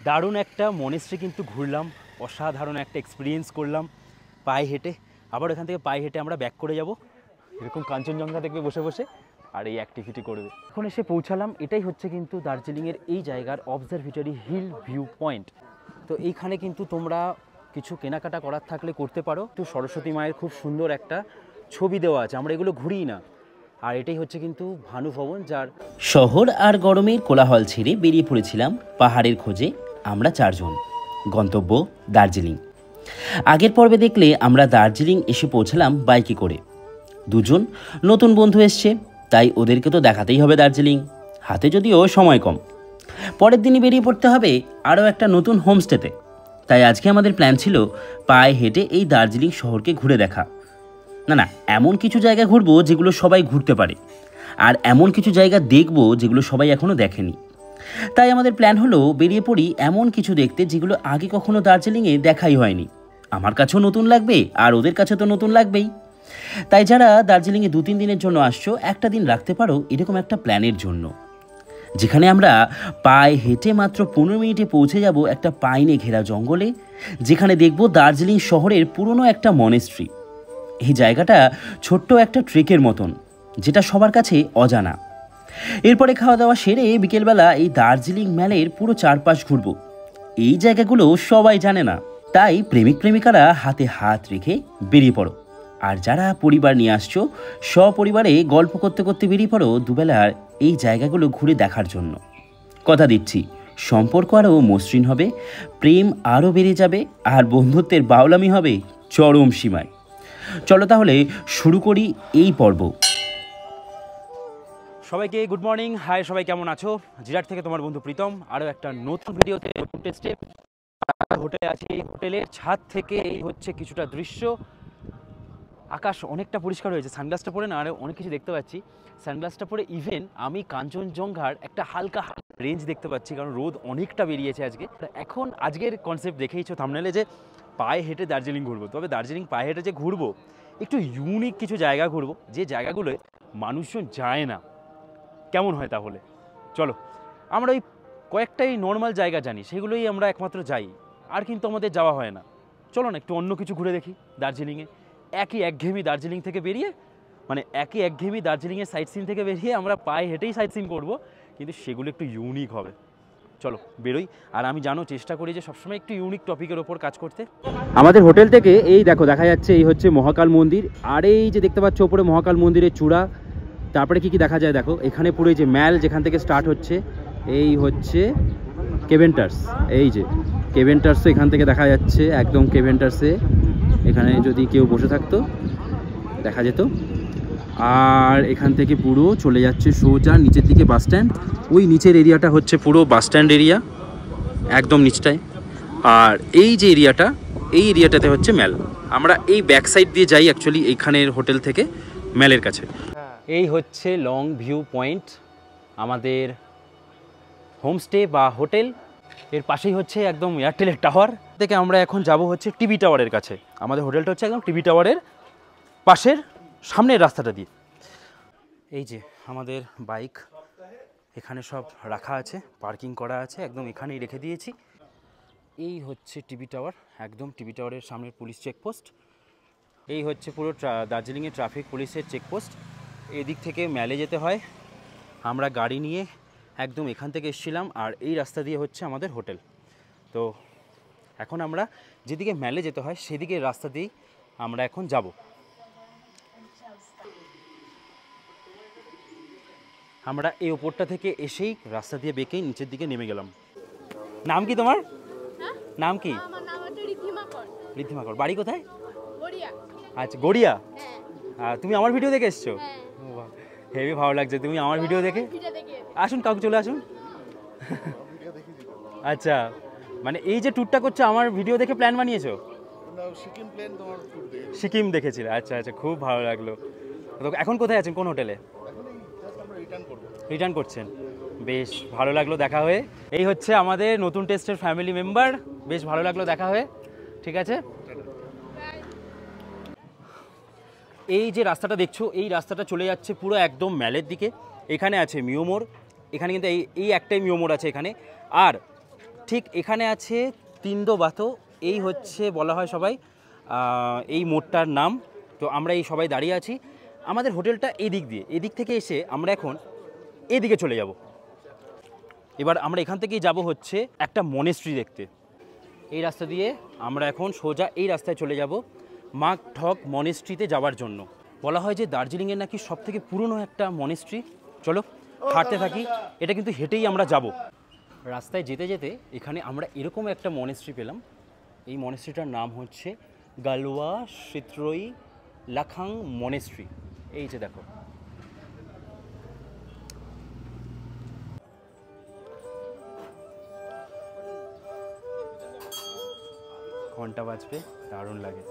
দারুণ একটা মনেস্ট্রি কিন্তু ঘুরলাম, অসাধারণ একটা এক্সপিরিয়েন্স করলাম পায়ে হেঁটে। আবার এখান থেকে পায়ে হেঁটে আমরা ব্যাক করে যাব, এরকম কাঞ্চনজঙ্ঘা দেখবে বসে বসে আর এই অ্যাক্টিভিটি করবে। এখন এসে পৌঁছালাম, এটাই হচ্ছে কিন্তু দার্জিলিংয়ের এই জায়গার অবজারভেটরি হিল ভিউ পয়েন্ট। তো এইখানে কিন্তু তোমরা কিছু কেনাকাটা করার থাকলে করতে পারো। তো সরস্বতী মায়ের খুব সুন্দর একটা ছবি দেওয়া আছে, আমরা এগুলো ঘুরিই না। আর এটাই হচ্ছে কিন্তু ভানু ভবন, যার শহর আর গরমের কোলাহল ছেড়ে বেরিয়ে পড়েছিলাম পাহাড়ের খোঁজে আমরা চারজন। গন্তব্য দার্জিলিং। আগের পর্বে দেখলে আমরা দার্জিলিং এসে পৌঁছালাম বাইকে করে। দুজন নতুন বন্ধু এসছে, তাই ওদেরকে তো দেখাতেই হবে দার্জিলিং, হাতে যদিও সময় কম। পরের দিনই বেরিয়ে পড়তে হবে আরও একটা নতুন হোমস্টেতে। তাই আজকে আমাদের প্ল্যান ছিল পায়ে হেঁটে এই দার্জিলিং শহরকে ঘুরে দেখা। না, এমন কিছু জায়গা ঘুরবো যেগুলো সবাই ঘুরতে পারে, আর এমন কিছু জায়গা দেখব যেগুলো সবাই এখনও দেখেনি। তাই আমাদের প্ল্যান হলো বেরিয়ে পড়ি এমন কিছু দেখতে যেগুলো আগে কখনো দার্জিলিংয়ে দেখাই হয়নি। আমার কাছেও নতুন লাগবে আর ওদের কাছে তো নতুন লাগবেই। তাই যারা দার্জিলিংয়ে 2-3 দিনের জন্য আসছো, একটা দিন রাখতে পারো এরকম একটা প্ল্যানের জন্য, যেখানে আমরা পায়ে হেঁটে মাত্র 15 মিনিটে পৌঁছে যাব একটা পাইনে ঘেরা জঙ্গলে, যেখানে দেখব দার্জিলিং শহরের পুরনো একটা মনেস্ট্রি। এই জায়গাটা ছোট্ট একটা ট্রেকের মতন, যেটা সবার কাছে অজানা। এরপরে খাওয়া দাওয়া সেরে বিকেলবেলা এই দার্জিলিং ম্যালের পুরো চারপাশ ঘুরব। এই জায়গাগুলো সবাই জানে না, তাই প্রেমিক প্রেমিকারা হাতে হাত রেখে বেরিয়ে পড়ো। আর যারা পরিবার নিয়ে আসছো, সপরিবারে গল্প করতে করতে বেরিয়ে পড়ো দুবেলার এই জায়গাগুলো ঘুরে দেখার জন্য। কথা দিচ্ছি, সম্পর্ক আরও মসৃণ হবে, প্রেম আরও বেড়ে যাবে, আর বন্ধুত্বের বাউলামি হবে চরম সীমায়। চলো তাহলে শুরু করি এই পর্ব। সবাইকে গুড মর্নিং, হাই সবাই, কেমন আছো? জিরাট থেকে তোমার বন্ধু প্রীতম, আরও একটা নতুন ভিডিওতে নতুন টেস্টে। হোটেলে আছি, এই হোটেলের ছাদ থেকে এই হচ্ছে কিছুটা দৃশ্য। আকাশ অনেকটা পরিষ্কার হয়েছে, সানগ্লাসটা পরে না আরও অনেক কিছু দেখতে পাচ্ছি। সানগ্লাসটা পরে ইভেন আমি কাঞ্চনজঙ্ঘার একটা হালকা রেঞ্জ দেখতে পাচ্ছি, কারণ রোদ অনেকটা বেরিয়েছে আজকে। এখন আজকের কনসেপ্ট দেখেইছো থাম্বনেলে, যে পায়ে হেঁটে দার্জিলিং ঘুরবো। তবে দার্জিলিং পায়ে হেঁটে যে ঘুরবো, একটু ইউনিক কিছু জায়গা ঘুরবো, যে জায়গাগুলোয় মানুষজন যায় না। কেমন হয় তাহলে? চলো, আমরা ওই কয়েকটাই নর্মাল জায়গা জানি, সেগুলোই আমরা একমাত্র যাই, আর কিন্তু আমাদের যাওয়া হয় না। চলো না একটু অন্য কিছু ঘুরে দেখি দার্জিলিংয়ে। একঘেয়েমি দার্জিলিং থেকে বেরিয়ে, মানে একঘেয়েমি দার্জিলিংয়ের সাইট সিন থেকে বেরিয়ে আমরা পায়ে হেঁটেই সাইট সিন করবো, কিন্তু সেগুলো একটু ইউনিক হবে। চলো বেরোই। আর আমি জানো চেষ্টা করি যে সবসময় একটু ইউনিক টপিকের ওপর কাজ করতে। আমাদের হোটেল থেকে এই দেখো দেখা যাচ্ছে এই হচ্ছে মহাকাল মন্দির, আর এই যে দেখতে পাচ্ছ ওপরে মহাকাল মন্দিরের চূড়া। তারপরে কি দেখা যায় দেখো, এখানে পুরো এই যে ম্যাল যেখান থেকে স্টার্ট হচ্ছে, এই হচ্ছে কেভেন্টার্স। এই যে কেভেন্টার্সও এখান থেকে দেখা যাচ্ছে, একদম কেভেন্টার্সে এখানে যদি কেউ বসে থাকতো দেখা যেত। আর এখান থেকে পুরো চলে যাচ্ছে সোজা নিচের দিকে বাস স্ট্যান্ড। ওই নিচের এরিয়াটা হচ্ছে পুরো বাস স্ট্যান্ড এরিয়া, একদম নিচটায়। আর এই যে এরিয়াটা, এই এরিয়াটাতে হচ্ছে ম্যাল। আমরা এই ব্যাক সাইড দিয়ে যাই অ্যাকচুয়ালি এইখানের হোটেল থেকে ম্যালের কাছে। এই হচ্ছে লং ভিউ পয়েন্ট, আমাদের হোমস্টে বা হোটেল। এর পাশেই হচ্ছে একদম এয়ারটেলের টাওয়ার। থেকে আমরা এখন যাব হচ্ছে টিভি টাওয়ারের কাছে। আমাদের হোটেলটা হচ্ছে একদম টিভি টাওয়ারের পাশের সামনের রাস্তাটা দিয়ে। এই যে আমাদের বাইক এখানে সব রাখা আছে, পার্কিং করা আছে, একদম এখানেই রেখে দিয়েছি। এই হচ্ছে টিভি টাওয়ার, একদম টিভি টাওয়ারের সামনের পুলিশ চেকপোস্ট। এই হচ্ছে পুরো দার্জিলিংয়ের ট্রাফিক পুলিশের চেকপোস্ট। এদিক থেকে ম্যালে যেতে হয়, আমরা গাড়ি নিয়ে একদম এখান থেকে এসেছিলাম, আর এই রাস্তা দিয়ে হচ্ছে আমাদের হোটেল। তো এখন আমরা যেদিকে ম্যালে যেতে হয় সেদিকে রাস্তা দিয়েই আমরা এখন যাব। আমরা এই ওপরটা থেকে এসেই রাস্তা দিয়ে বেঁকেই নিচের দিকে নেমে গেলাম। নাম কি তোমার? নাম কি? ঋদ্ধিমা কর। বাড়ি কোথায়? আচ্ছা, গড়িয়া। তুমি আমার ভিডিও দেখে এসছো? হেবি ভালো লাগছে, তুমি আমার ভিডিও দেখে। আসুন, কাউকে চলে আসুন। আচ্ছা, মানে এই যে ট্যুরটা করছো আমার ভিডিও দেখে প্ল্যান বানিয়েছো? সিকিম দেখেছিলে? আচ্ছা আচ্ছা, খুব ভালো লাগলো। এখন কোথায় আছেন, কোন হোটেলে? রিটার্ন করছেন, বেশ ভালো লাগলো দেখা হয়ে। এই হচ্ছে আমাদের নতুন টেস্টের ফ্যামিলি মেম্বার, বেশ ভালো লাগলো দেখা হয়ে। ঠিক আছে, এই যে রাস্তাটা দেখছো, এই রাস্তাটা চলে যাচ্ছে পুরো একদম ম্যালের দিকে। এখানে আছে মিও মোড়, এখানে কিন্তু এই একটাই মিও মোড় আছে এখানে। আর ঠিক এখানে আছে তিনডো বাতো, এই হচ্ছে বলা হয় সবাই এই মোড়টার নাম। তো আমরা এই সবাই দাঁড়িয়ে আছি, আমাদের হোটেলটা এই দিক দিয়ে, এদিক থেকে এসে আমরা এখন এদিকে চলে যাব। এবার আমরা এখান থেকেই যাব হচ্ছে একটা মনেস্ট্রি দেখতে। এই রাস্তা দিয়ে আমরা এখন সোজা এই রাস্তায় চলে যাব মাক ঠক মনেস্ট্রিতে যাওয়ার জন্য। বলা হয় যে দার্জিলিংয়ের নাকি সবথেকে পুরনো একটা মনেস্ট্রি। চলো হাঁটতে থাকি, এটা কিন্তু হেঁটেই আমরা যাব। রাস্তায় যেতে যেতে এখানে আমরা এরকম একটা মনেস্ট্রি পেলাম। এই মনেস্ট্রিটার নাম হচ্ছে গালওয়া সিত্রই লাখাং মনেস্ট্রি। এই যে দেখো, ঘন্টা বাজবে, দারুণ লাগে।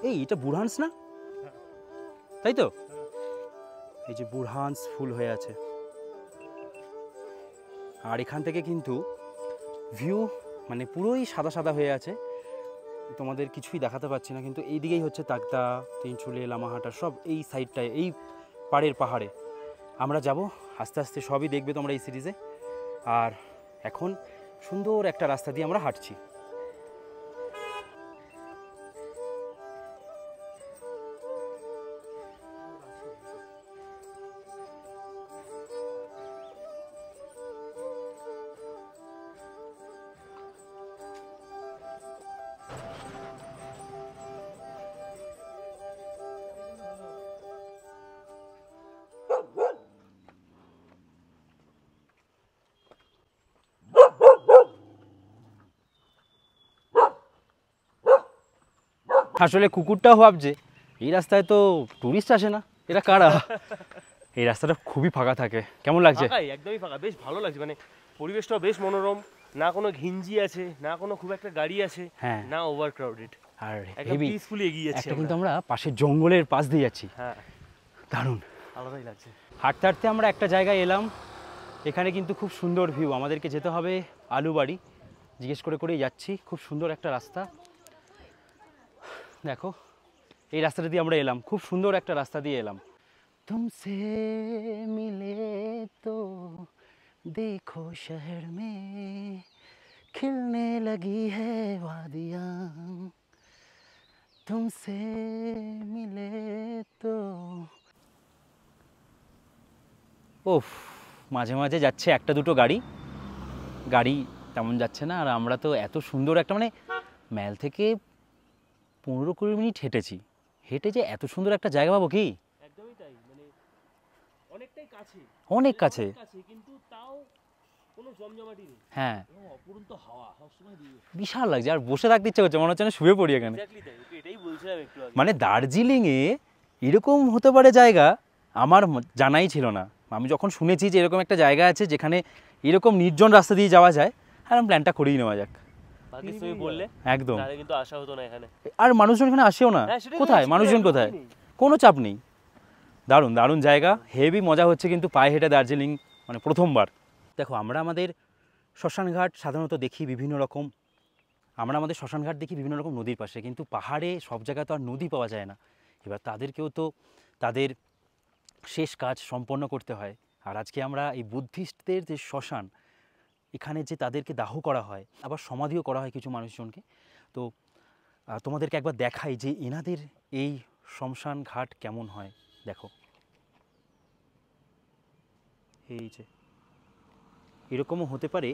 এই এটা বুরহানস না, তাই তো? এই যে বুরহানস ফুল হয়ে আছে, আর এখান থেকে কিন্তু ভিউ মানে পুরোই সাদা সাদা হয়ে আছে, তোমাদের কিছুই দেখাতে পাচ্ছি না, কিন্তু এই দিকেই হচ্ছে তাকদা, তিনচুলে, লামাহাটা সব এই সাইডটায়, এই পাড়ের পাহাড়ে আমরা যাব। আস্তে আস্তে সবই দেখবে তোমরা এই সিরিজে। আর এখন সুন্দর একটা রাস্তা দিয়ে আমরা হাঁটছি। আসলে কুকুরটাও ভাবছে এই রাস্তায় তো টুরিস্ট আসে না, এরা কারা? এই রাস্তাটা খুবই ফাঁকা থাকে। কেমন লাগছে? একদমই ফাঁকা, বেশ ভালো লাগছে। মানে পরিবেশটাও বেশ মনোরম, না কোনো ঘিঞ্জি আছে, না কোনো খুব একটা গাড়ি আছে, হ্যাঁ, না ওভার ক্রাউডেড, আর একদম হেভি পিসফুলি এগিয়ে যাচ্ছি একটা কিন্তু আমরা পাশের জঙ্গলের পাশ দিয়ে যাচ্ছি, হ্যাঁ দারুণ আলাদাই লাগছে। হাঁটতে হাঁটতে আমরা একটা জায়গায় এলাম, এখানে কিন্তু খুব সুন্দর ভিউ। আমাদেরকে যেতে হবে আলুবাড়ি, জিজ্ঞেস করে করেই যাচ্ছি, খুব সুন্দর একটা রাস্তা। দেখো এই রাস্তাটা দিয়ে আমরা এলাম, খুব সুন্দর একটা রাস্তা দিয়ে এলাম। তুমসে মিলে তো দেখো শহর মে खिलने लगी है वादियाँ, तुमसे मिले तो। ওফ, মাঝে মাঝে যাচ্ছে একটা দুটো গাড়ি, গাড়ি তেমন যাচ্ছে না। আর আমরা তো এত সুন্দর একটা মানে ম্যাল থেকে 15-20 মিনিট হেঁটেছি, হেঁটে যে এত সুন্দর একটা জায়গা পাবো কি? একদমই তাই, মানে অনেকটাই কাছে, অনেক কাছে, কিন্তু তাও কোনো জমজমাটি নেই। হ্যাঁ, অপরন্ত হাওয়া সবসময় দিয়ে, বিশাল লাগছে। আর বসে থাকতে ইচ্ছে করছে, মনে হচ্ছে না শুয়ে পড়ি এখানে। এক্স্যাক্টলি তাই, এটাই বলছিলাম একটু আগে। মানে দার্জিলিংয়ে এরকম হতে পারে জায়গা আমার জানাই ছিল না। আমি যখন শুনেছি যে এরকম একটা জায়গা আছে যেখানে এরকম নির্জন রাস্তা দিয়ে যাওয়া যায়, আর আমি প্ল্যানটা করেই নেওয়া যাক। বাকি তুমি বললে একদম, তাহলে কিন্তু আশা হতো না এখানে। আর মানুষজন এখানে আসেও না, হ্যাঁ, সেটাই কোথায় বলছি, মানুষজন, একদমই কোথায়, নেই। কোনো চাপ নেই। দারুণ দারুণ জায়গা, হেভি মজা হচ্ছে কিন্তু পায়ে হেঁটে দার্জিলিং, মানে প্রথমবার। দেখো আমরা আমাদের শ্মশানঘাট সাধারণত দেখি বিভিন্ন রকম, আমরা আমাদের শ্মশানঘাট দেখি বিভিন্ন রকম নদীর পাশে, কিন্তু পাহাড়ে সব জায়গায় তো আর নদী পাওয়া যায় না। এবার তাদেরকেও তো তাদের শেষ কাজ সম্পন্ন করতে হয়। আর আজকে আমরা এই বুদ্ধিস্টদের যে শ্মশান, এখানে যে তাদেরকে দাহ করা হয়, আবার সমাধিও করা হয় কিছু মানুষজনকে। তো তোমাদেরকে একবার দেখাই যে এনাদের এই শ্মশান ঘাট কেমন হয়। দেখো এই যে এরকমও হতে পারে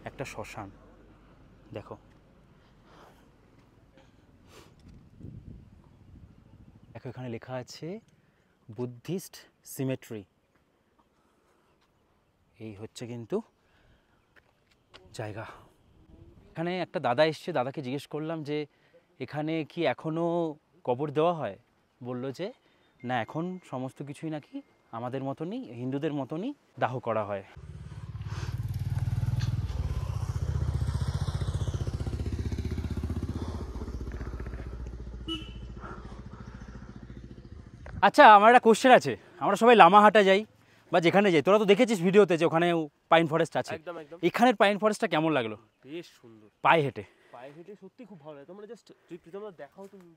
একটা শ্মশান। দেখো দেখো এখানে লেখা আছে বুদ্ধিস্ট সিমেট্রি। এই হচ্ছে কিন্তু জায়গা। এখানে একটা দাদা এসছে, দাদাকে জিজ্ঞেস করলাম যে এখানে কি এখনও কবর দেওয়া হয়? বললো যে না, এখন সমস্ত কিছুই নাকি আমাদের মতনই, হিন্দুদের মতনই দাহ করা হয়। আচ্ছা, আমার একটা কোশ্চেন আছে। আমরা সবাই লামাহাটা যাই বা যেখানে যাই, তোরা তো দেখেছিস ভিডিওতে যে ওখানে পাইন ফরেস্ট আছে, একদম একদম এখানের পাইন ফরেস্টটা কেমন লাগলো বেশ সুন্দর, পায়ে হেঁটে? পায়ে হেঁটে সত্যি খুব ভালো লাগে। তোমরা জাস্ট তোমরা দেখাও, তুমি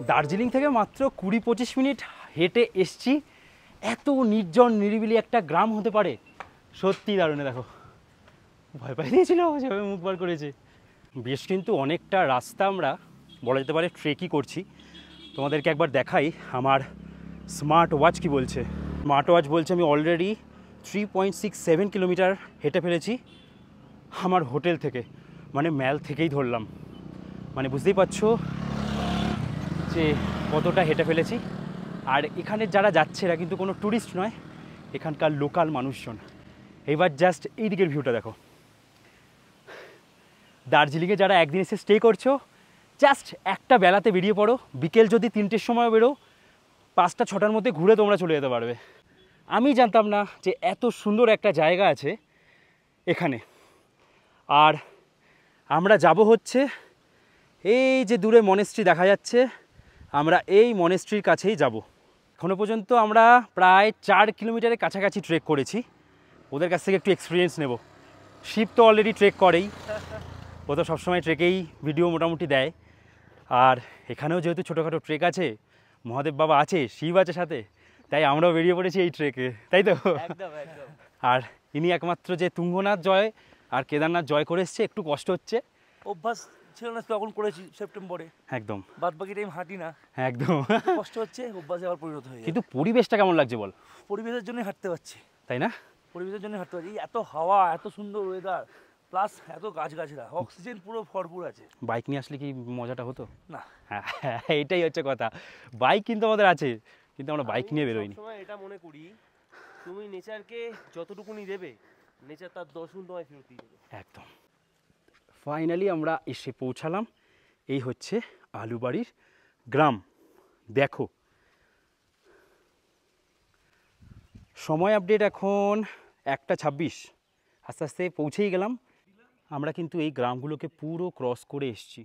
দার্জিলিং থেকে মাত্র 20-25 মিনিট হেঁটে এসছি। এত নির্জন নিরিবিলি একটা গ্রাম হতে পারে, সত্যি দারুণ। দেখো ভয় পাই দিয়েছিল যেভাবে মুখ বার করেছে। বেশ কিন্তু অনেকটা রাস্তা আমরা বলা যেতে পারে ট্রেকই করছি। তোমাদেরকে একবার দেখাই আমার স্মার্ট ওয়াচ কি বলছে। স্মার্ট ওয়াচ বলছে আমি অলরেডি 3.67 কিলোমিটার হেঁটে ফেলেছি আমার হোটেল থেকে, মানে ম্যাল থেকেই ধরলাম। মানে বুঝতেই পারছো যে কতটা হেঁটে ফেলেছি। আর এখানে যারা যাচ্ছে এরা কিন্তু কোনো ট্যুরিস্ট নয়, এখানকার লোকাল মানুষজন। এবার জাস্ট এই দিকের ভিউটা দেখো। দার্জিলিংয়ে যারা একদিন এসে স্টে করছো, জাস্ট একটা বেলাতে বেরিয়ে পড়ো, বিকেল যদি 3টের সময় বেরো, 5টা-6টার মধ্যে ঘুরে তোমরা চলে যেতে পারবে। আমি জানতাম না যে এত সুন্দর একটা জায়গা আছে এখানে। আর আমরা যাব হচ্ছে এই যে দূরে মনেস্ট্রি দেখা যাচ্ছে, আমরা এই মনেস্ট্রির কাছেই যাব। এখনও পর্যন্ত আমরা প্রায় 4 কিলোমিটারের কাছাকাছি ট্রেক করেছি। ওদের কাছ থেকে একটু এক্সপিরিয়েন্স নেব। শিব তো অলরেডি ট্রেক করেই, ও তো সবসময় ট্রেকেই ভিডিও মোটামুটি দেয়। আর এখানেও যেহেতু ছোটোখাটো ট্রেক আছে, মহাদেব বাবা আছে, শিব আছে সাথে, তাই আমরাও বেরিয়ে পড়েছি এই ট্রেকে, তাই তো? একদম একদম। আর ইনি একমাত্র যে তুঙ্গনাথ জয় আর কেদারনাথ জয় করে এসছে, একটু কষ্ট হচ্ছে। অভ্যাস ছিল না তখন করেছি সেপ্টেম্বরে, একদম বাদ বাকি টাইম হাঁটি না, একদম। কষ্ট হচ্ছে, অভ্যাসে আবার পরিণত হয়ে যায়। কিন্তু পরিবেশটা কেমন লাগছে বল? পরিবেশের জন্যই হাঁটতে পারছি, তাই না? পরিবেশের জন্য হাঁটতে পারছি। এই এত হাওয়া, এত সুন্দর ওয়েদার, প্লাস এত গাছগাছরা, অক্সিজেন পুরো ভরপুর আছে। বাইক নিয়ে আসলে কি মজাটা হতো না, হ্যাঁ, এইটাই হচ্ছে কথা। বাইক কিন্তু আমাদের আছে, কিন্তু আমরা বাইক নিয়ে বেরোইনি। সময় এটা মনে করি, তুমি নেচারকে যতটুকুনি দেবে, নেচার তার 10 গুণ তোমায় ফেরত দিয়ে দেবে। একদম। ফাইনালি আমরা এসে পৌঁছালাম। এই হচ্ছে আলুবাড়ির গ্রাম। দেখো সময় আপডেট এখন 1:26, আস্তে আস্তে পৌঁছেই গেলাম। আমরা কিন্তু এই গ্রামগুলোকে পুরো ক্রস করে এসেছি।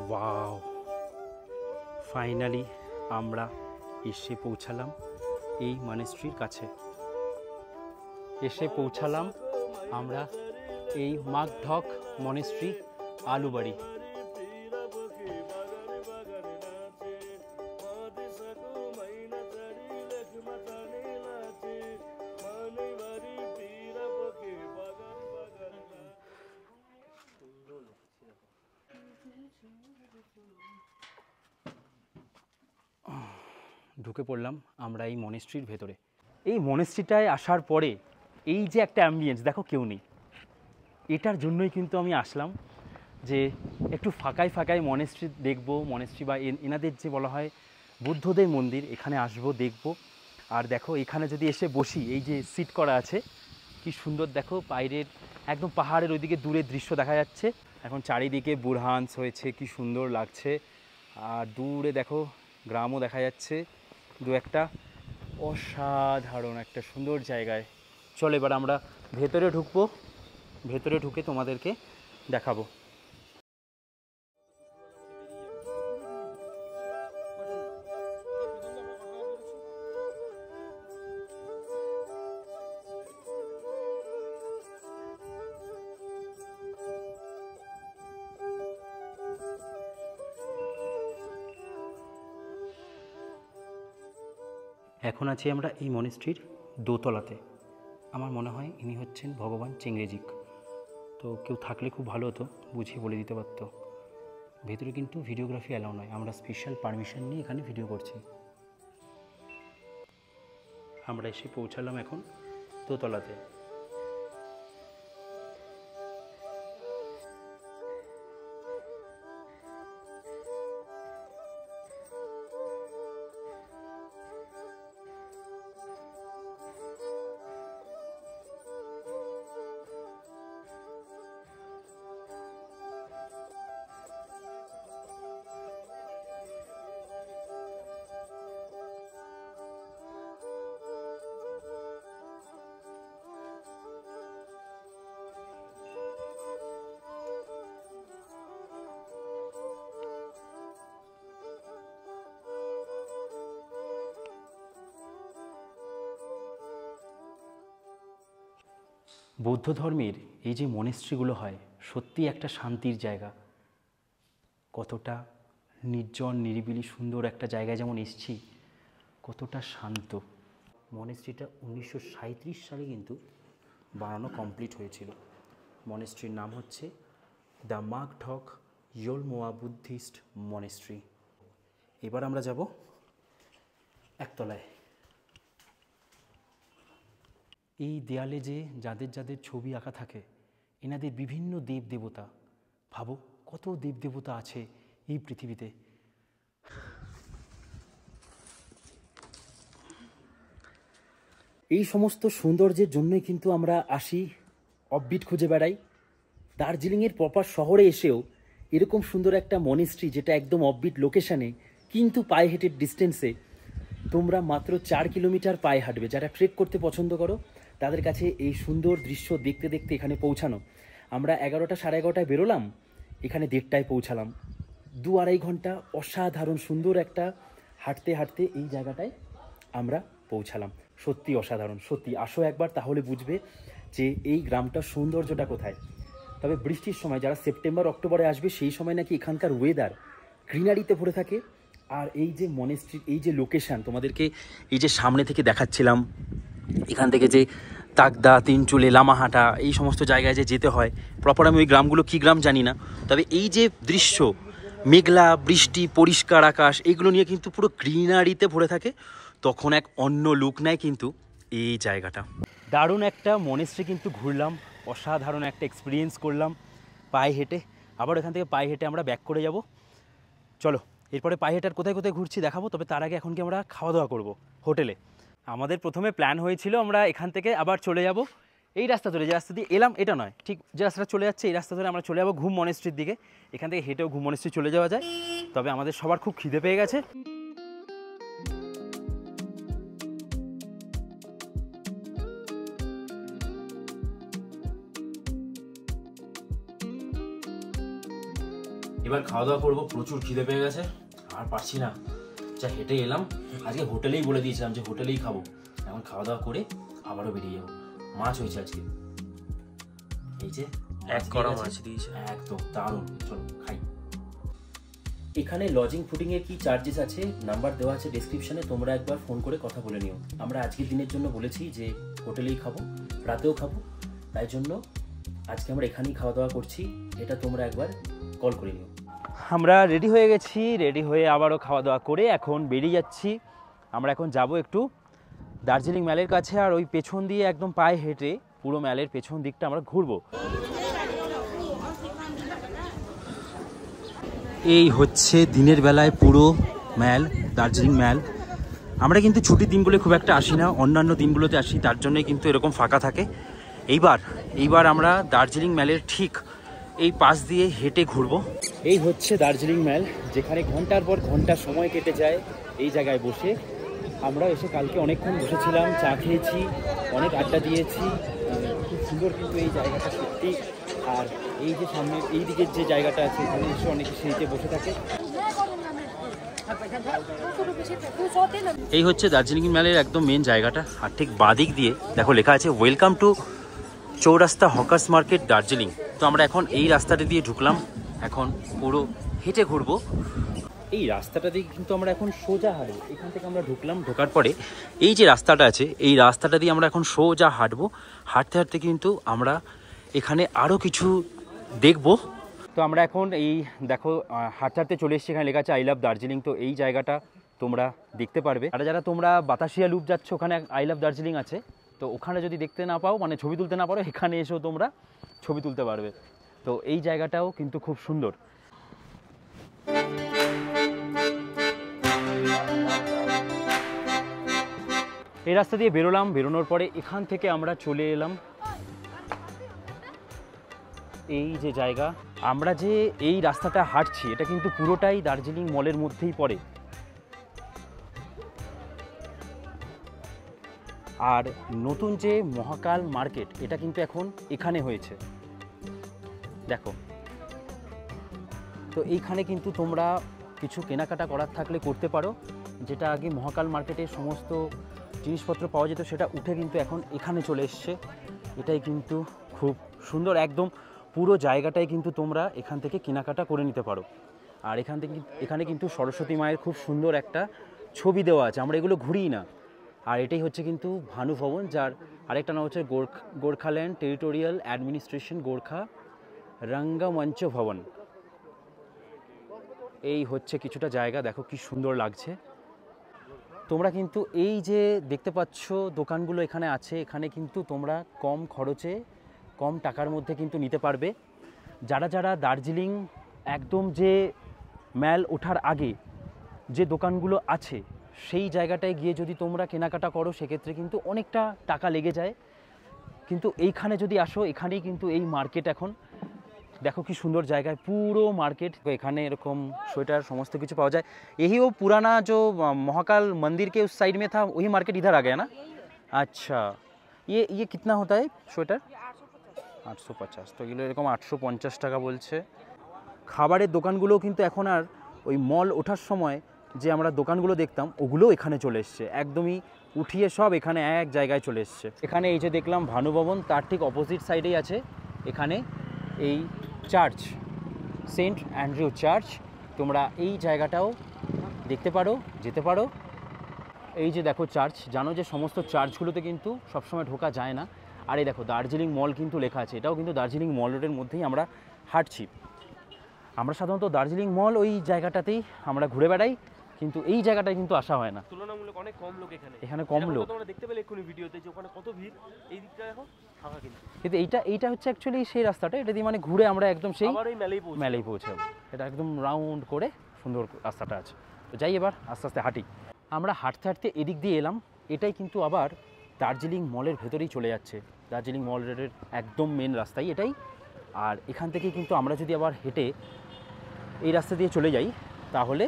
ওয়াও, ফাইনালি আমরা এসে পৌঁছালাম এই মনেস্ট্রির কাছে। এসে পৌঁছালাম আমরা এই মাগধক মনেস্ট্রি আলুবাড়ি। ঢুকে পড়লাম আমরা এই মনেস্ট্রির ভেতরে। এই মনেস্ট্রিটায় আসার পরে এই যে একটা অ্যাম্বিয়েন্স দেখো, কেউ নেই। এটার জন্যই কিন্তু আমি আসলাম, যে একটু ফাঁকায় ফাঁকায় মনেস্ট্রি দেখবো, মনেস্ট্রি বা এনাদের যে বলা হয় বুদ্ধদের মন্দির, এখানে আসবো দেখবো। আর দেখো এখানে যদি এসে বসি, এই যে সিট করা আছে, কি সুন্দর দেখো, বাইরের একদম পাহাড়ের ওইদিকে দূরের দৃশ্য দেখা যাচ্ছে। এখন চারিদিকে বুরহানস হয়েছে, কি সুন্দর লাগছে। আর দূরে দেখো গ্রামও দেখা যাচ্ছে দু একটা। অসাধারণ একটা সুন্দর জায়গায়। চলো এবার আমরা ভেতরে ঢুকবো, ভেতরে ঢুকে তোমাদেরকে দেখাবো। এখন আছি আমরা এই মনেস্ট্রির দোতলাতে। আমার মনে হয় ইনি হচ্ছেন ভগবান চেঙ্গেজিক। তো কেউ থাকলে খুব ভালো হতো, বুঝিয়ে বলে দিতে পারতো। ভেতরে কিন্তু ভিডিওগ্রাফি অ্যালাউ নয়, আমরা স্পেশাল পারমিশন নিয়ে এখানে ভিডিও করছি। আমরা এসে পৌঁছালাম এখন দোতলাতে। বৌদ্ধ ধর্মের এই যে মনেস্ট্রিগুলো হয়, সত্যি একটা শান্তির জায়গা। কতটা নির্জন নিরিবিলি সুন্দর একটা জায়গায় যেমন এসেছি, কতটা শান্ত। মনেস্ট্রিটা 1937 সালে কিন্তু বানানো কমপ্লিট হয়েছিল। মনেস্ট্রির নাম হচ্ছে দ্য মাগঢক ইয়োলমোয়া বুদ্ধিস্ট মনেস্ট্রি। এবার আমরা যাব একতলায়। এই দেয়ালে যে যাদের যাদের ছবি আঁকা থাকে, এনাদের বিভিন্ন দেব দেবতা, ভাবো কত দেব দেবতা আছে এই পৃথিবীতে। এই সমস্ত সৌন্দর্যের জন্যই কিন্তু আমরা আসি, অফবিট খুঁজে বেড়াই। দার্জিলিংয়ের প্রপার শহরে এসেও এরকম সুন্দর একটা মনেস্ট্রি, যেটা একদম অফবিট লোকেশানে কিন্তু পায়ে হেঁটে ডিস্টেন্সে, তোমরা মাত্র 4 কিলোমিটার পায়ে হাঁটবে। যারা ট্রেক করতে পছন্দ করো তাদের কাছে এই সুন্দর দৃশ্য দেখতে দেখতে এখানে পৌঁছানো। আমরা 11টা সাড়ে 11টায় বেরোলাম, এখানে 1:30টায় পৌঁছালাম। 2-2.5 ঘন্টা অসাধারণ সুন্দর একটা হাঁটতে হাঁটতে এই জায়গাটায় আমরা পৌঁছালাম। সত্যি অসাধারণ, সত্যি আসো একবার, তাহলে বুঝবে যে এই গ্রামটার সৌন্দর্যটা কোথায়। তবে বৃষ্টির সময় যারা সেপ্টেম্বর অক্টোবরে আসবে, সেই সময় নাকি এখানকার ওয়েদার গ্রিনারিতে ভরে থাকে। আর এই যে মনেস্ট্রির এই যে লোকেশান, তোমাদেরকে এই যে সামনে থেকে দেখাচ্ছিলাম, এখান থেকে যে তাকদা, তিনচুলে, লামাহাটা, এই সমস্ত জায়গায় যে যেতে হয়, প্রপার আমি ওই গ্রামগুলো কী গ্রাম জানি না, তবে এই যে দৃশ্য, মেঘলা বৃষ্টি, পরিষ্কার আকাশ, এইগুলো নিয়ে কিন্তু পুরো গ্রিনারিতে ভরে থাকে। তখন এক অন্য লুক নেয় কিন্তু এই জায়গাটা। দারুণ একটা মনেস্ট্রি কিন্তু ঘুরলাম, অসাধারণ একটা এক্সপিরিয়েন্স করলাম পায়ে হেঁটে। আবার এখান থেকে পায়ে হেঁটে আমরা ব্যাক করে যাব। চলো এরপরে পায়ে হেঁটে আর কোথায় কোথায় ঘুরছি দেখাবো। তবে তার আগে এখন কি আমরা খাওয়া দাওয়া করবো হোটেলে। আমাদের প্রথমে প্ল্যান হয়েছিল আমরা এখান থেকে আবার চলে যাব এই রাস্তা ধরে, যে রাস্তা দিয়ে এলাম এটা নয়, ঠিক যে রাস্তাটা চলে যাচ্ছে এই রাস্তা ধরে আমরা চলে যাবো ঘুম মনেস্ট্রির দিকে। এখান থেকে হেঁটেও ঘুম মনেস্ট্রি চলে যাওয়া যায়। তবে আমাদের সবার খুব খিদে পেয়ে গেছে। এবার খাওয়া দাওয়া করবো, প্রচুর খিদে পেয়ে গেছে, আর পারছি না, যা হেঁটে এলাম। আজকে হোটেলেই বলে দিয়েছিলাম যে হোটেলেই খাবো। এখন খাওয়া দাওয়া করে আবারও বেরিয়ে যাবো। মাছ হয়েছে আজকে, এই যে এক কড়া মাছ দিয়েছে, একদম দারুণ। চলো খাই। এখানে লজিং ফুডিংয়ের কি চার্জেস আছে নাম্বার দেওয়া আছে ডেসক্রিপশনে, তোমরা একবার ফোন করে কথা বলে নিও। আমরা আজকের দিনের জন্য বলেছি যে হোটেলেই খাবো, রাতেও খাবো, তাই জন্য আজকে আমরা এখানেই খাওয়া দাওয়া করছি, এটা তোমরা একবার কল করে নিও। আমরা রেডি হয়ে গেছি, রেডি হয়ে আবারও খাওয়া দাওয়া করে এখন বেরিয়ে যাচ্ছি। আমরা এখন যাব একটু দার্জিলিং ম্যালের কাছে, আর ওই পেছন দিয়ে একদম পায়ে হেঁটে পুরো ম্যালের পেছন দিকটা আমরা ঘুরবো। এই হচ্ছে দিনের বেলায় পুরো ম্যাল, দার্জিলিং ম্যাল। আমরা কিন্তু ছুটির দিনগুলো খুব একটা আসি না, অন্যান্য দিনগুলোতে আসি, তার জন্যই কিন্তু এরকম ফাঁকা থাকে। এইবার আমরা দার্জিলিং ম্যালের ঠিক এই পাশ দিয়ে হেঁটে ঘুরবো। এই হচ্ছে দার্জিলিং ম্যাল, যেখানে ঘন্টার পর ঘন্টা সময় কেটে যায় এই জায়গায় বসে। আমরা এসে কালকে অনেকক্ষণ বসেছিলাম, চা খেয়েছি, অনেক আড্ডা দিয়েছি। খুব সুন্দর কিন্তু এই জায়গাটা সত্যি। আর এই যে সামনের এই দিকের যে জায়গাটা আছে, এখানে এসে অনেকে সিঁড়িতে বসে থাকে। এই হচ্ছে দার্জিলিং ম্যালের একদম মেন জায়গাটা। আর ঠিক বাদিক দিয়ে দেখো লেখা আছে ওয়েলকাম টু চৌরাস্তা হকার্স মার্কেট দার্জিলিং। তো আমরা এখন এই রাস্তাটা দিয়ে ঢুকলাম, এখন পুরো হেঁটে ঘুরবো। এই রাস্তাটা দিয়ে কিন্তু আমরা এখন সোজা হাঁটবো। এখান থেকে আমরা ঢুকলাম, ঢোকার পরে এই যে রাস্তাটা আছে, এই রাস্তাটা দিয়ে আমরা এখন সোজা হাঁটবো। হাঁটতে হাঁটতে কিন্তু আমরা এখানে আরও কিছু দেখবো। তো আমরা এখন এই দেখো হাঁটতে হাঁটতে চলে এসেছি, এখানে লেখা আছে আই লাভ দার্জিলিং। তো এই জায়গাটা তোমরা দেখতে পারবে। আর যারা তোমরা বাতাসিয়া লুপ যাচ্ছ, ওখানে আই লাভ দার্জিলিং আছে। তো ওখানে যদি দেখতে না পাও, মানে ছবি তুলতে না পারো, এখানে এসেও তোমরা ছবি তুলতে পারবে। তো এই জায়গাটাও কিন্তু খুব সুন্দর। এই রাস্তা দিয়ে বেরোলাম, বেরোনোর পরে এখান থেকে আমরা চলে এলাম এই যে জায়গা। আমরা যে এই রাস্তাটা হাঁটছি, এটা কিন্তু পুরোটাই দার্জিলিং মলের মধ্যেই পড়ে। আর নতুন যে মহাকাল মার্কেট, এটা কিন্তু এখন এখানে হয়েছে, দেখো। তো এইখানে কিন্তু তোমরা কিছু কেনাকাটা করার থাকলে করতে পারো। যেটা আগে মহাকাল মার্কেটে সমস্ত জিনিসপত্র পাওয়া যেত, সেটা উঠে কিন্তু এখন এখানে চলে এসছে। এটাই কিন্তু খুব সুন্দর, একদম পুরো জায়গাটাই কিন্তু তোমরা এখান থেকে কেনাকাটা করে নিতে পারো। আর এখানে কিন্তু সরস্বতী মায়ের খুব সুন্দর একটা ছবি দেওয়া আছে, আমরা এগুলো ঘুরিই না। আর এটাই হচ্ছে কিন্তু ভানু ভবন, যার আরেকটা নাম হচ্ছে গোর্খাল্যান্ড টেরিটোরিয়াল অ্যাডমিনিস্ট্রেশন গোর্খা রঙ্গমঞ্চ ভবন। এই হচ্ছে কিছুটা জায়গা, দেখো কি সুন্দর লাগছে। তোমরা কিন্তু এই যে দেখতে পাচ্ছ দোকানগুলো এখানে আছে, এখানে কিন্তু তোমরা কম খরচে কম টাকার মধ্যে কিন্তু নিতে পারবে। যারা যারা দার্জিলিং একদম যে ম্যাল ওঠার আগে যে দোকানগুলো আছে সেই জায়গাটায় গিয়ে যদি তোমরা কেনাকাটা করো সেক্ষেত্রে কিন্তু অনেকটা টাকা লেগে যায়। কিন্তু এইখানে যদি আসো, এখানেই কিন্তু এই মার্কেট, এখন देखो कि सुंदर जगह पूरो मार्केट, एखाने एरकम स्वेटर समस्त किछु पाওয়া যায়। यही वो पुराना जो महाकाल मंदिर के उस साइड में था, वही मार्केट इधर आ गया ना? अच्छा, ये कितना होता है स्वेटर? 850। तो এগুলো এরকম 850 টাকা বলছে। খাবারের দোকানগুলো কিন্তু এখন আর ওই মল ওঠার সময় যে আমরা দোকানগুলো দেখতাম ওগুলো এখানে চলে এসছে, একদমই উঠিয়ে সব এখানে এক জায়গায় চলে এসছে। এখানে এই যে দেখলাম ভানু ভবন, তার ঠিক অপোজিট সাইডেই আছে এখানে এই চার্চ, সেন্ট অ্যান্ড্রিউ চার্চ। তোমরা এই জায়গাটাও দেখতে পারো, যেতে পারো। এই যে দেখো চার্চ, জানো যে সমস্ত চার্চগুলোতে কিন্তু সবসময় ঢোকা যায় না। আর এই দেখো দার্জিলিং মল কিন্তু লেখা আছে, এটাও কিন্তু দার্জিলিং মল রোডের মধ্যেই আমরা হাঁটছি। আমরা সাধারণত দার্জিলিং মল ওই জায়গাটাতেই আমরা ঘুরে বেড়াই, কিন্তু এই জায়গাটায় কিন্তু আসা হয় না। তুলনামূলক অনেক কম লোক এখানে কম লোক। তোমরা দেখতে পেলে এক্ষুনি ভিডিওতে যে ওখানে কত ভিড়, এই দিকটা দেখো ফাঁকা কিন্তু এইটা হচ্ছে অ্যাকচুয়ালি সেই রাস্তাটা, এটা দিয়ে মানে ঘুরে আমরা একদম সেই আবার ওই মেলেই পৌঁছাবো। এটা একদম রাউন্ড করে সুন্দর রাস্তাটা আছে। তো যাই এবার আস্তে আস্তে হাঁটি। আমরা হাঁটতে হাঁটতে এদিক দিয়ে এলাম, এটাই কিন্তু আবার দার্জিলিং মলের ভেতরেই চলে যাচ্ছে। দার্জিলিং মল রোডের একদম মেন রাস্তাই এটাই। আর এখান থেকে কিন্তু আমরা যদি আবার হেঁটে এই রাস্তা দিয়ে চলে যাই তাহলে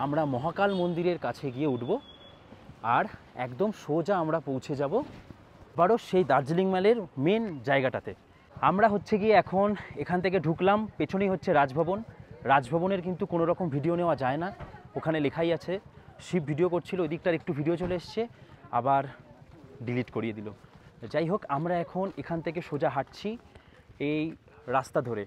আমরা মহাকাল মন্দিরের কাছে গিয়ে উঠব, আর একদম সোজা আমরা পৌঁছে যাব আবারও সেই দার্জিলিং মেলের মেন জায়গাটাতে। আমরা হচ্ছে গিয়ে এখন এখান থেকে ঢুকলাম, পেছনেই হচ্ছে রাজভবন। রাজভবনের কিন্তু কোনো রকম ভিডিও নেওয়া যায় না, ওখানে লেখাই আছে। শিব ভিডিও করছিল, ওই দিকটার একটু ভিডিও চলে এসছে, আবার ডিলিট করিয়ে দিল। যাই হোক, আমরা এখন এখান থেকে সোজা হাঁটছি এই রাস্তা ধরে।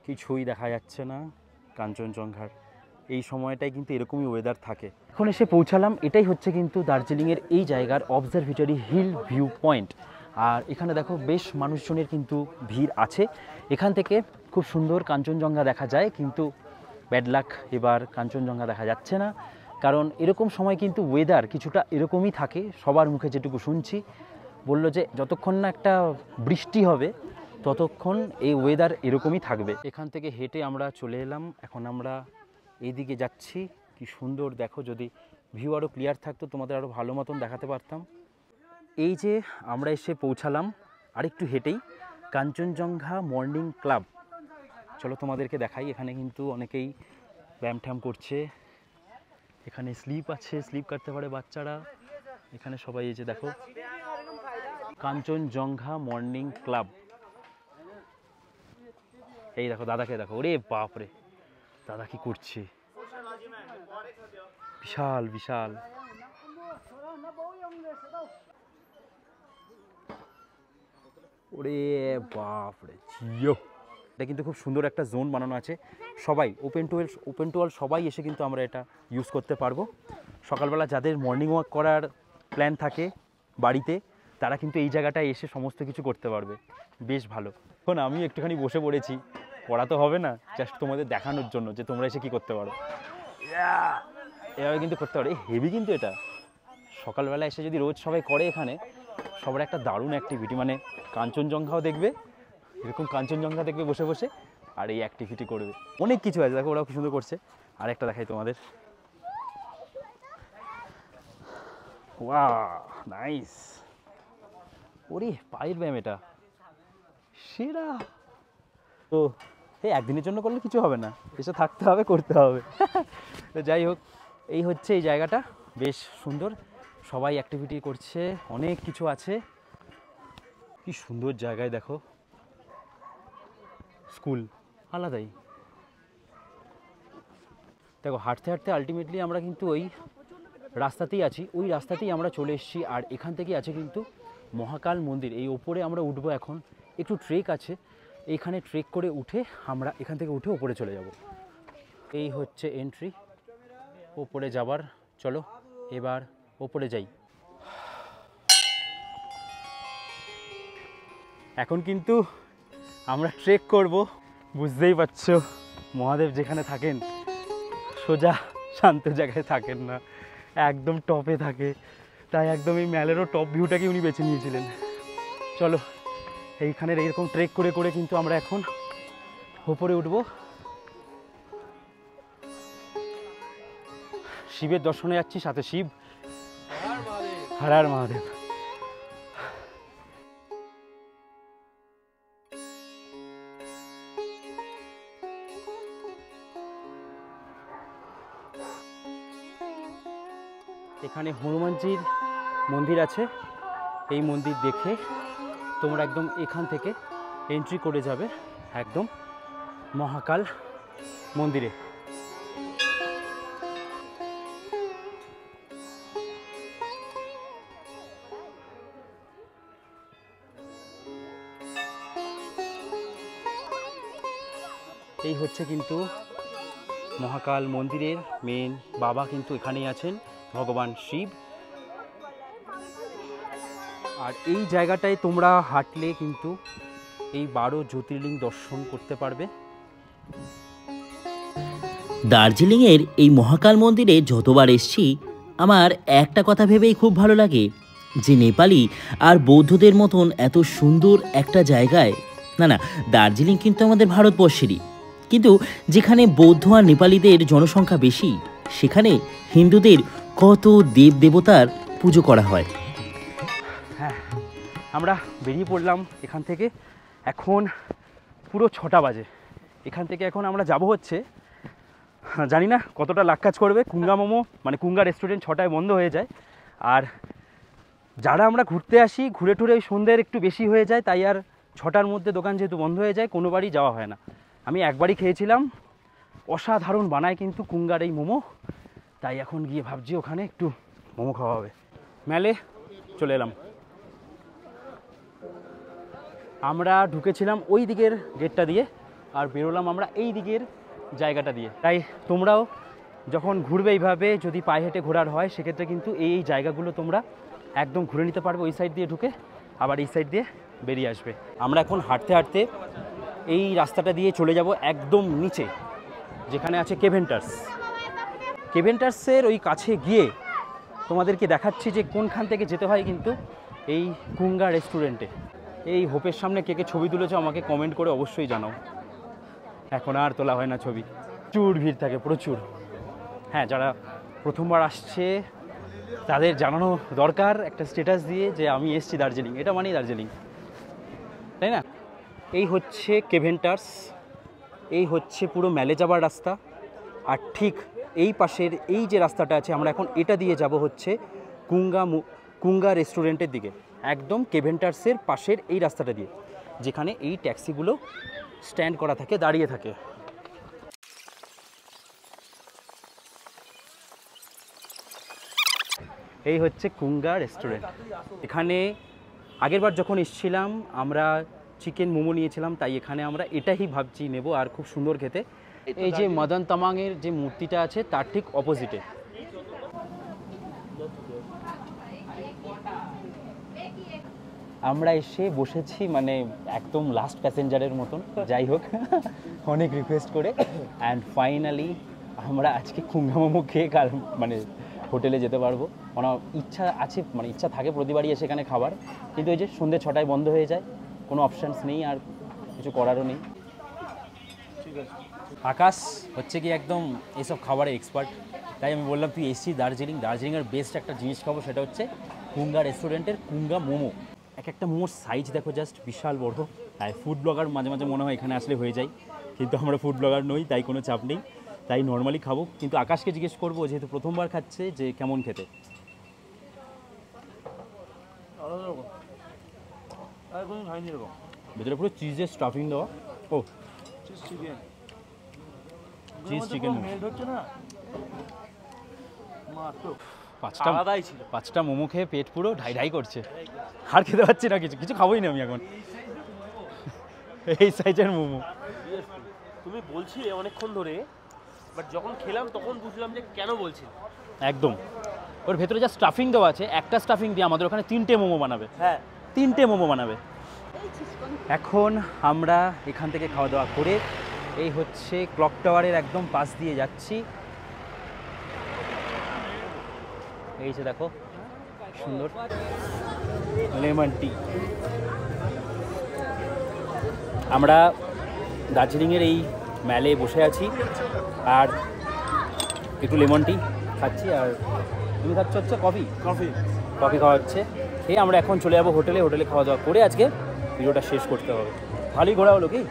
কিছুই দেখা যাচ্ছে না কাঞ্চনজঙ্ঘার, এই সময়টাই কিন্তু এরকমই ওয়েদার থাকে। এখন এসে পৌঁছালাম, এটাই হচ্ছে কিন্তু দার্জিলিংয়ের এই জায়গার অবজারভেটরি হিল ভিউ পয়েন্ট। আর এখানে দেখো বেশ মানুষজনের কিন্তু ভিড় আছে। এখান থেকে খুব সুন্দর কাঞ্চনজঙ্ঘা দেখা যায়, কিন্তু ব্যাড লাক, এবার কাঞ্চনজঙ্ঘা দেখা যাচ্ছে না। কারণ এরকম সময় কিন্তু ওয়েদার কিছুটা এরকমই থাকে। সবার মুখে যেটুকু শুনছি, বললো যে যতক্ষণ না একটা বৃষ্টি হবে ততক্ষণ এই ওয়েদার এরকমই থাকবে। এখান থেকে হেঁটে আমরা চলে এলাম, এখন আমরা এইদিকে যাচ্ছি। কি সুন্দর দেখো, যদি ভিউ আরও ক্লিয়ার থাকতো তোমাদের আরও ভালো মতন দেখাতে পারতাম। এই যে আমরা এসে পৌঁছালাম আরেকটু হেঁটেই কাঞ্চনজঙ্ঘা মর্নিং ক্লাব। চলো তোমাদেরকে দেখাই। এখানে কিন্তু অনেকেই ব্যায়াম ট্যাম করছে, এখানে স্লিপ আছে, স্লিপ কাটতে পারে বাচ্চারা। এখানে সবাই এই যে দেখো কাঞ্চনজঙ্ঘা মর্নিং ক্লাব। এই দেখো দাদাকে দেখো, ওরে বাপরে দাদা কি করছে, বিশাল বিশাল। ওরে বাপরে জিও, এটা কিন্তু খুব সুন্দর একটা জোন বানানো আছে। সবাই ওপেন টু অল সবাই এসে কিন্তু আমরা এটা ইউজ করতে পারবো। সকালবেলা যাদের মর্নিং ওয়াক করার প্ল্যান থাকে বাড়িতে, তারা কিন্তু এই জায়গাটায় এসে সমস্ত কিছু করতে পারবে, বেশ ভালো। এখন আমি একটুখানি বসে পড়েছি, পড়া তো হবে না, জাস্ট তোমাদের দেখানোর জন্য যে তোমরা এসে কি করতে পারো। এভাবে কিন্তু করতে পারো, হেভি কিন্তু এটা। সকালবেলা এসে যদি রোজ সবাই করে, এখানে সবার একটা দারুণ অ্যাক্টিভিটি, মানে কাঞ্চনজঙ্ঘাও দেখবে, এরকম কাঞ্চনজঙ্ঘা দেখবে বসে বসে, আর এই অ্যাক্টিভিটি করবে। অনেক কিছু আছে, দেখো ওরাও কি সুন্দর করছে। আর একটা দেখাই তোমাদের, ওয়াও নাইস। ওরে পায়ের ব্যায়াম, এটা সেরা। তো এই একদিনের জন্য করলে কিছু হবে না, এসে থাকতে হবে, করতে হবে। তো যাই হোক, এই হচ্ছে এই জায়গাটা, বেশ সুন্দর, সবাই অ্যাক্টিভিটি করছে, অনেক কিছু আছে। কি সুন্দর জায়গায় দেখো, স্কুল, আলাদাই। দেখো হাঁটতে হাঁটতে আলটিমেটলি আমরা কিন্তু ওই রাস্তাতেই আছি, ওই রাস্তাতেই আমরা চলে এসেছি। আর এখান থেকেই আছে কিন্তু মহাকাল মন্দির। এই ওপরে আমরা উঠবো এখন, একটু ট্রেক আছে, এইখানে ট্রেক করে উঠে আমরা এখান থেকে উঠে ওপরে চলে যাব। এই হচ্ছে এন্ট্রি ওপরে যাবার। চলো এবার ওপরে যাই। এখন কিন্তু আমরা ট্রেক করব, বুঝতেই পারছো মহাদেব যেখানে থাকেন সোজা শান্ত জায়গায় থাকেন না, একদম টপে থাকে। তাই একদম এই ম্যালেরও টপ ভিউটাকে উনি বেছে নিয়েছিলেন। চলো এইখানের এইরকম ট্রেক করে করে কিন্তু আমরা এখন ওপরে উঠব। শিবের দর্শনে যাচ্ছি, সাথে শিব। হর হর মহাদেব। এখানে হনুমানজির মন্দির আছে, এই মন্দির দেখে তোমরা একদম এখান থেকে এন্ট্রি করে যাবে একদম মহাকাল মন্দিরে। এই হচ্ছে কিন্তু মহাকাল মন্দিরের মেন বাবা, কিন্তু এখানেই আছেন ভগবান শিব। আর এই জায়গাটায় তোমরা হাঁটলে কিন্তু এই 12 জ্যোতির্লিঙ্গ দর্শন করতে পারবে। দার্জিলিংয়ের এই মহাকাল মন্দিরে যতবার এসেছি আমার একটা কথা ভেবেই খুব ভালো লাগে, যে নেপালি আর বৌদ্ধদের মতন এত সুন্দর একটা জায়গায়, না দার্জিলিং কিন্তু আমাদের ভারতবর্ষেরই, কিন্তু যেখানে বৌদ্ধ আর নেপালিদের জনসংখ্যা বেশি সেখানে হিন্দুদের কত দেব দেবতার পুজো করা হয়। হ্যাঁ, আমরা বেরিয়ে পড়লাম এখান থেকে। এখন পুরো 6টা বাজে। এখান থেকে এখন আমরা যাব হচ্ছে, জানি না কতটা লাখ কাজ করবে, কুঙ্গা মোমো, মানে কুঙ্গা রেস্টুরেন্ট 6টায় বন্ধ হয়ে যায়। আর যারা আমরা ঘুরতে আসি, ঘুরে টুরে ওই সন্ধ্যের একটু বেশি হয়ে যায়, তাই আর 6টার মধ্যে দোকান যেহেতু বন্ধ হয়ে যায় কোনো বাড়ি যাওয়া হয় না। আমি একবারই খেয়েছিলাম, অসাধারণ বানায় কিন্তু কুঙ্গার এই মোমো। তাই এখন গিয়ে ভাবছি ওখানে একটু মোমো খাওয়া হবে। মেলে চলে এলাম। আমরা ঢুকেছিলাম ওই দিকের গেটটা দিয়ে আর বেরোলাম আমরা এই দিকের জায়গাটা দিয়ে। তাই তোমরাও যখন ঘুরবে এইভাবে, যদি পায়ে হেঁটে ঘোরার হয়, সেক্ষেত্রে কিন্তু এই জায়গাগুলো তোমরা একদম ঘুরে নিতে পারবে। ওই সাইড দিয়ে ঢুকে আবার এই সাইড দিয়ে বেরিয়ে আসবে। আমরা এখন হাঁটতে হাঁটতে এই রাস্তাটা দিয়ে চলে যাব একদম নিচে, যেখানে আছে কেভেন্টার্স। কেভেন্টার্সের ওই কাছে গিয়ে তোমাদেরকে দেখাচ্ছি যে কোনখান থেকে যেতে হয় কিন্তু এই কুঙ্গা রেস্টুরেন্টে। এই হোপের সামনে কে কে ছবি তুলেছো আমাকে কমেন্ট করে অবশ্যই জানাও। এখন আর তোলা হয় না ছবি, প্রচুর ভিড় থাকে, প্রচুর। হ্যাঁ, যারা প্রথমবার আসছে তাদের জানানো দরকার একটা স্ট্যাটাস দিয়ে যে আমি এসেছি দার্জিলিং, এটা মানেই দার্জিলিং, তাই না? এই হচ্ছে কেভেন্টার্স, এই হচ্ছে পুরো মেলে যাবার রাস্তা। আর ঠিক এই পাশের এই যে রাস্তাটা আছে, আমরা এখন এটা দিয়ে যাব হচ্ছে কুঙ্গা রেস্টুরেন্টের দিকে, একদম কেভেন্টার্সের পাশের এই রাস্তাটা দিয়ে, যেখানে এই ট্যাক্সিগুলো স্ট্যান্ড করা থাকে, দাঁড়িয়ে থাকে। এই হচ্ছে কুঙ্গা রেস্টুরেন্ট। এখানে আগেরবার যখন এসেছিলাম আমরা চিকেন মোমো নিয়েছিলাম, তাই এখানে আমরা এটাই ভাবছি নেব, আর খুব সুন্দর খেতে। এই যে মদন তামাংয়ের যে মূর্তিটা আছে তার ঠিক অপোজিটে। আমরা এসে বসেছি মানে একদম লাস্ট প্যাসেঞ্জারের মতন, যাই হোক অনেক রিকোয়েস্ট করে অ্যান্ড ফাইনালি আমরা আজকে কুঙ্গা মোমো খেয়ে কাল মানে হোটেলে যেতে পারবো। আমার ইচ্ছা আছে, মানে ইচ্ছা থাকে প্রতিবারই এসে এখানে খাবার, কিন্তু এই যে সন্ধ্যে 6টায় বন্ধ হয়ে যায়, কোনো অপশানস নেই আর কিছু করারও নেই। আকাশ হচ্ছে কি একদম এইসব খাবারের এক্সপার্ট, তাই আমি বললাম তুই এসছি দার্জিলিংয়ের বেস্ট একটা জিনিস খাবো, সেটা হচ্ছে কুঙ্গা রেস্টুরেন্টের কুঙ্গা মোমো। এক একটা মোমোর সাইজ দেখো, জাস্ট বিশাল বড়। তাই ফুড ব্লগার মাঝে মাঝে মনে হয় এখানে আসলে হয়ে যায়, কিন্তু আমরা ফুড ব্লগার নই, তাই কোনো চাপ নেই, তাই নর্মালি খাবো। কিন্তু আকাশকে জিজ্ঞেস করবো, যেহেতু প্রথমবার খাচ্ছে, যে কেমন খেতে। ভিতরে পুরো চিজের স্টাফিং দেওয়া, ও চিকেন চিজ চিকেন মেল্ট হচ্ছে না মাত্র আলাদাই ছিল। পাঁচটা মোমো খেয়ে পেট পুরো ঢাই ঢাই করছে, আর খেতে পাচ্ছি না, কিছু কিছু খাবোই না আমি এখন। এই সাইজের মোমো। তুমি বলছিলে অনেকক্ষণ ধরে, বাট যখন খেলাম তখন বুঝলাম যে কেন বলছিল। একদম, ওর ভেতরে যা স্টাফিং দেওয়া আছে, একটা স্টাফিং দিয়ে আমাদের ওখানে 3টে মোমো বানাবে, হ্যাঁ 3টে মোমো বানাবে। এখন আমরা এখান থেকে খাওয়া দাওয়া করে এই হচ্ছে ক্লক টাওয়ারের একদম পাশ দিয়ে যাচ্ছি। এই যে দেখো সুন্দর লেমন টি। আমরা দার্জিলিংয়ের এই ম্যালে বসে আছি আর একটু লেমন টি খাচ্ছি, আর তুমি খাচ্ছ হচ্ছে কফি কফি খাওয়া হচ্ছে। খেয়ে আমরা এখন চলে যাবো হোটেলে, হোটেলে খাওয়া দাওয়া করে আজকে ভিডিওটা শেষ করতে হবে। ভালোই ঘোরা হলো কি?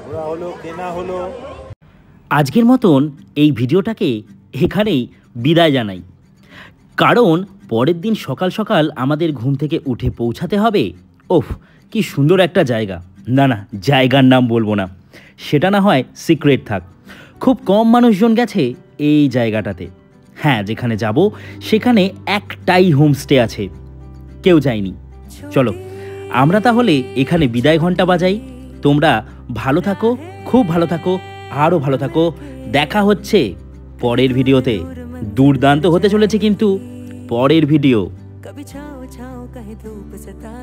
ঘোরা হলো, কেনা হলো। আজকের মতন এই ভিডিওটাকে এখানেই বিদায় জানাই, কারণ পরের দিন সকাল সকাল আমাদের ঘুম থেকে উঠে পৌঁছাতে হবে। ওফ, কি সুন্দর একটা জায়গা। না না, জায়গার নাম বলবো না, সেটা না হয় সিক্রেট থাক। খুব কম মানুষজন গেছে এই জায়গাটাতে। হ্যাঁ, যেখানে যাব সেখানে একটাই হোমস্টে আছে, কেউ যায়নি। চলো আমরা তাহলে এখানে বিদায় ঘন্টা বাজাই। তোমরা ভালো থাকো, খুব ভালো থাকো, আরও ভালো থাকো। দেখা হচ্ছে পরের ভিডিওতে। দুর্দান্ত হতে চলেছে কিন্তু পরের ভিডিও। कभी छाँव छाँव कहीं धूप सताए